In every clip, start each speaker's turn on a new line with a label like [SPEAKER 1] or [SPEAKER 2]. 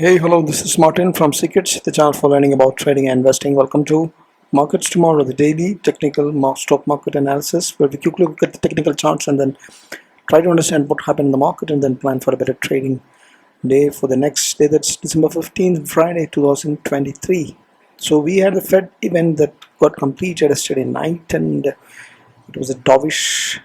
[SPEAKER 1] Hey, hello, this is Martin from Secrets, the channel for learning about trading and investing. Welcome to Markets Tomorrow, the daily technical stock market analysis, where we quickly look at the technical charts and then try to understand what happened in the market and then plan for a better trading day for the next day. That's December 15th, Friday, 2023. So we had the Fed event that got completed yesterday night, and it was a dovish,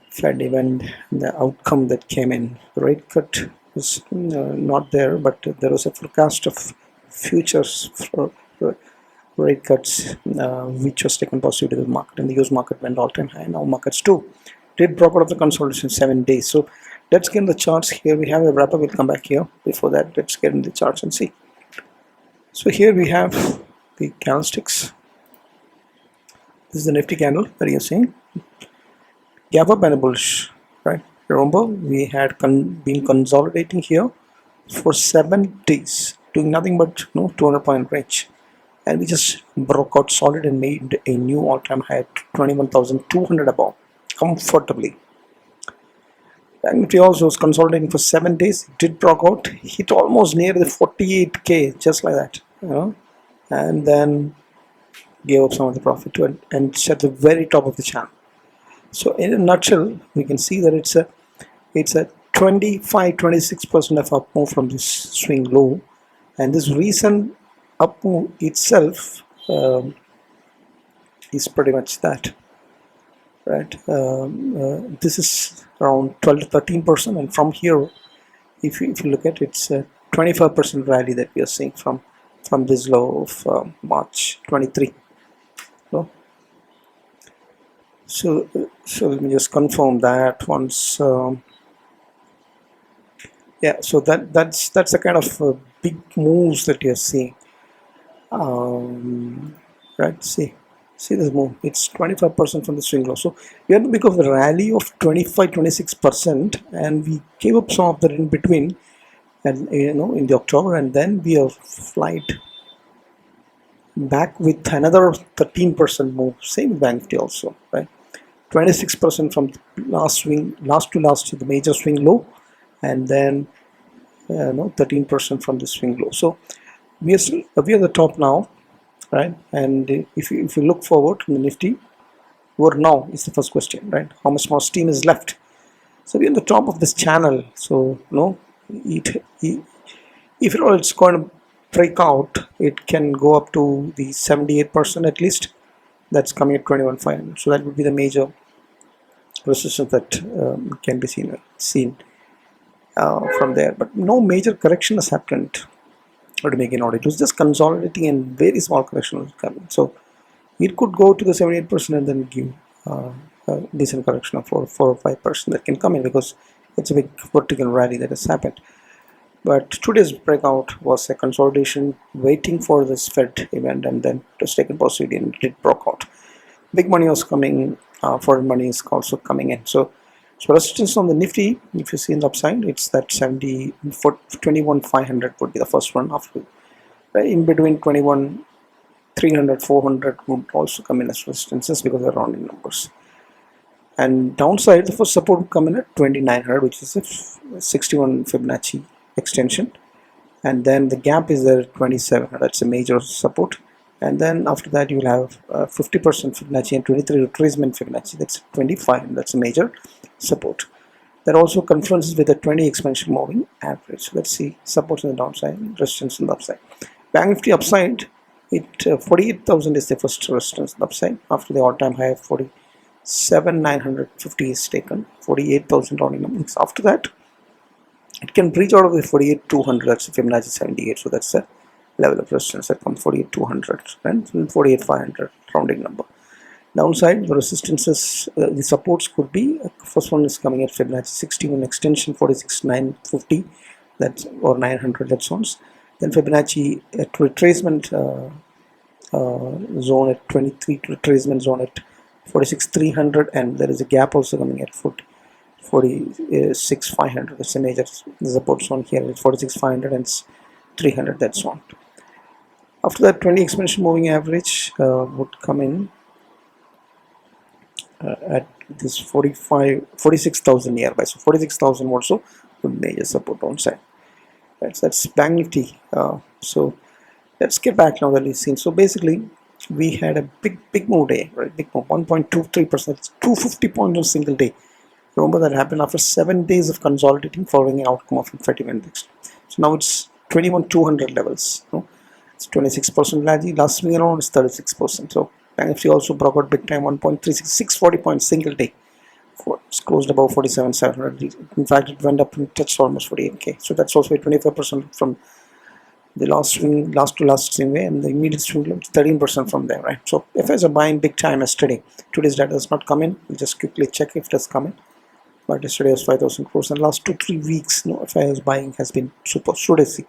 [SPEAKER 1] Fed event. The outcome that came in, the rate cut was not there, but there was a forecast of futures for rate cuts, which was taken positive to the market, and the US market went all-time high. Now markets too did drop out of the consolidation 7 days. So let's get in the charts here. We have a wrap up. We'll come back here. Before that, let's get in the charts and see. So here we have the candlesticks. This is the Nifty candle that you're seeing. Gap up and a bullish, right? Remember, we had been consolidating here for 7 days, doing nothing but 200-point range, and we just broke out solid and made a new all-time high at 21,200 above comfortably. Banknifty also was consolidating for 7 days. It did broke out, hit almost near the 48k, just like that, and then gave up some of the profit to it and set the very top of the channel. So in a nutshell, we can see that it's a 25-26% of up move from this swing low, and this recent up move itself is pretty much that, right? This is around 12-13%, and from here, if you look at it, it's a 25% rally that we are seeing from this low of March 23. So let me just confirm that once. Yeah, so that's the kind of big moves that you're seeing. Right? See this move. It's 25% from the swing low. So we had to pick up the rally of 25-26%, and we gave up some of that in between, and in the October, and then we have flight back with another 13% move. Same Banknifty also, right? 26% from last to the major swing low, and then 13% from the swing low. So we are the top now, right? And if you look forward in the Nifty, where now is the first question, right? How much more steam is left? So we're on the top of this channel. So if it's going to break out, it can go up to the 78% at least. That's coming at 21,500. So that would be the major resistance that can be seen from there. But no major correction has happened to make an order. It was just consolidating, and very small correction was coming. So it could go to the 78% and then give a decent correction of 4 or 5% that can come in, because it's a big vertical rally that has happened. But today's breakout was a consolidation waiting for this Fed event, and then it was taken positively and it broke out. Big money was coming, foreign money is also coming in. So resistance on the Nifty, if you see in the upside, it's that 21,500 would be the first one. After, right, in between 21,300, 400 would also come in as resistances because they're rounding numbers. And downside, the first support would come in at 2,900, which is a 61 Fibonacci extension, and then the gap is there at 2,700. That's a major support. And then after that, you will have 50% Fibonacci and 23 retracement Fibonacci. That's 25. That's a major support. That also confronts with a 20 exponential moving average. So let's see supports on the downside, resistance on the upside. Banknifty upside, 48,000 is the first resistance on the upside. After the all-time high of 47,950 is taken. 48,000 rounding numbers. After that, it can breach out of the 48,200. That's the Fibonacci 78. So that's the level of resistance that comes 48,200 and 48,500 rounding number. Downside, the resistances, the supports could be, first one is coming at Fibonacci 61 extension 46,950, that's, or 900, that sounds. Then Fibonacci at retracement zone at 23, retracement zone at 46,300, and there is a gap also coming at 46,500. That's a major support zone here at 46,500 and 300, that's one. After that, 20 exponential moving average would come in at this 46,000 nearby. So 46,000 also good major support downside. Right, so that's Banknifty. So let's get back now that we've seen. So basically, we had a big move day, right? Big move, 1.23%, 250 points on single day. Remember that happened after 7 days of consolidating following an outcome of Inflative Index. So now it's 21,200 levels. It's 26% last swing around is 36%. So Banknifty also broke out big time, 1.36, 640 points single day. It's closed above 47,700. In fact, it went up and touched almost 48k. So that's also a 25% from the last to last swing way, and the immediate swing 13% from there, right? So FIs are buying big time yesterday. Today's data has not come in. We'll just quickly check if it has come in. But yesterday was 5,000 crores, and last 2-3 weeks, FIs buying has been super. Should I see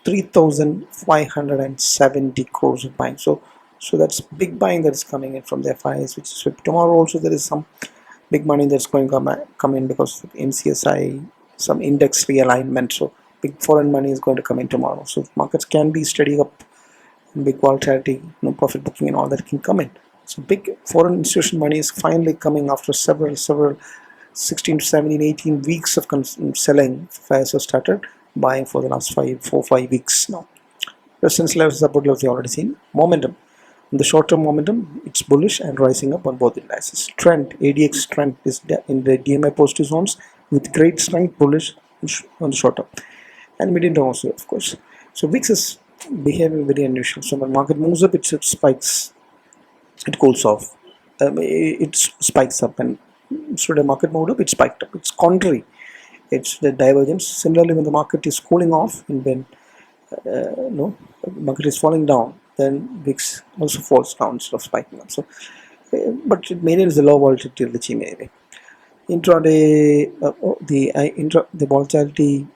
[SPEAKER 1] 3,570 crores of buying? So that's big buying that is coming in from the FIs. Which is tomorrow also there is some big money that's going to come in because of MCSI, some index realignment. So big foreign money is going to come in tomorrow. So markets can be steady up, big volatility, profit booking and all that can come in. So big foreign institution money is finally coming after several 16 to 17, 18 weeks of selling. FIs have started buying for the last 4-5 weeks now. Resistance levels, support levels, you already seen. Momentum. In the short-term momentum, it's bullish and rising up on both indices. Trend, ADX trend is in the DMA positive zones with great strength, bullish on the short term. And medium term also, of course. So VIX is behaving very unusual. So when market moves up, it spikes, it cools off, it spikes up, and so the market moved up, it spiked up. It's contrary. It's the divergence. Similarly, when the market is cooling off and when market is falling down, then VIX also falls down instead of spiking up. So, but it maintains the low volatility regime anyway. Intraday, the volatility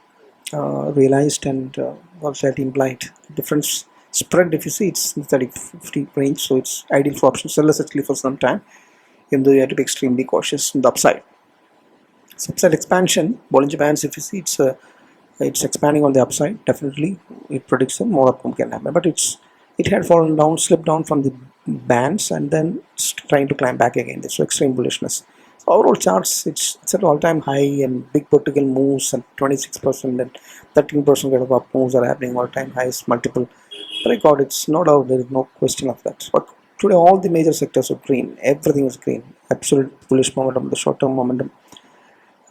[SPEAKER 1] realized and volatility implied difference spread. If you see, it's in the 30-50 range, so it's ideal for option sellers actually for some time. Even though you have to be extremely cautious on the upside. So upside expansion, Bollinger Bands, if you see, it's expanding on the upside. Definitely, it predicts some more outcome can happen. But it had fallen down, slipped down from the bands, and then it's trying to climb back again. So extreme bullishness. So overall charts, it's at all-time high, and big vertical moves, and 26% and 13% kind of up moves are happening. All-time highs, multiple record. It's no doubt, there is no question of that. But today, all the major sectors are green. Everything is green. Absolute bullish momentum, the short-term momentum.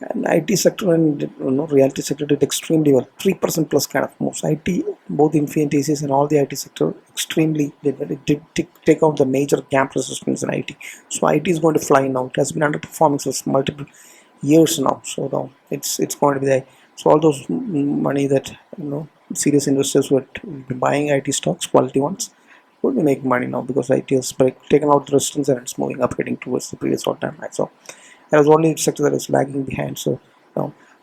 [SPEAKER 1] And IT sector and realty sector did extremely well. 3% plus kind of moves. IT, both Infi and TCS and all the IT sector extremely did well. It did take out the major gap resistance in IT. So IT is going to fly now. It has been underperforming for multiple years now. So now it's going to be there. So all those money that serious investors were buying IT stocks, quality ones, will be making money now because IT has taken out the resistance and it's moving up, heading towards the previous all-time high. So there was only sector that is lagging behind. So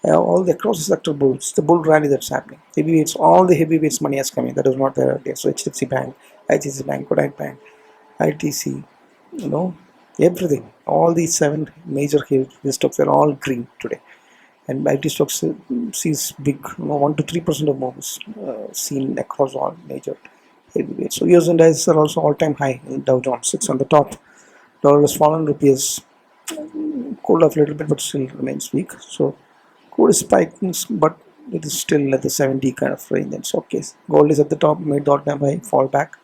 [SPEAKER 1] all the across the sector bulls, the bull rally that's happening. Heavyweights, all the heavyweights money has come in. That was not there earlier. So HDFC Bank, ICICI Bank, Kodak Bank, ITC, everything. All these 7 major heavy stocks are all green today. And IT stocks sees big 1 to 3% of moves seen across all major heavyweights. So US indices are also all-time high in Dow Jones. Sits on the top. Dollar has fallen, rupees cooled off a little bit, but still remains weak. So crude is spiking, but it is still at the 70 kind of range. It's okay. Gold is at the top, made the all-time high, fall back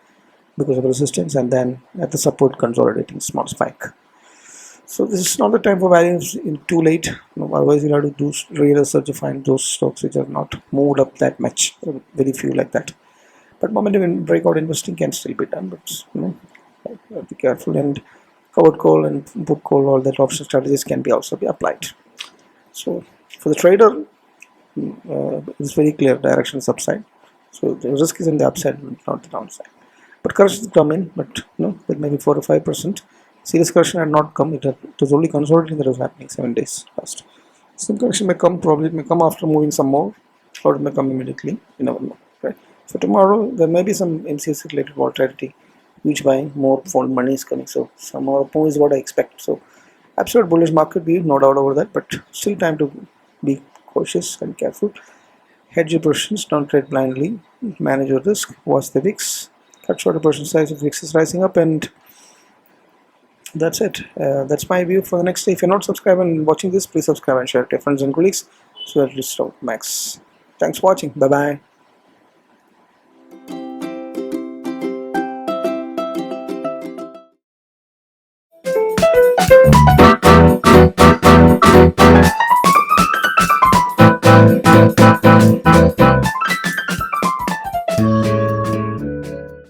[SPEAKER 1] because of resistance, and then at the support consolidating, small spike. So this is not the time for values in too late. Otherwise, you'll have to do real research to find those stocks which have not moved up that much. Very few like that. But momentum in breakout investing can still be done, but be careful. And covered call and put call, all that option strategies can also be applied. So for the trader, it's very clear direction is upside. So the risk is in the upside, not the downside. But corrections come in, but with maybe 4 or 5%. Serious correction had not come. It was only consolidating that was happening 7 days past. Some correction may come, probably it may come after moving some more, or it may come immediately. You never know, right? So tomorrow there may be some MCSI related volatility, huge buying, more foreign money is coming. So some more is what I expect. So absolute bullish market view, no doubt over that, but still time to be cautious and careful. Hedge your positions, don't trade blindly, manage your risk, watch the VIX, cut short the position size if VIX is rising up, and that's it. That's my view for the next day. If you're not subscribed and watching this, please subscribe and share it to your friends and colleagues. So that is max. Thanks for watching. Bye bye.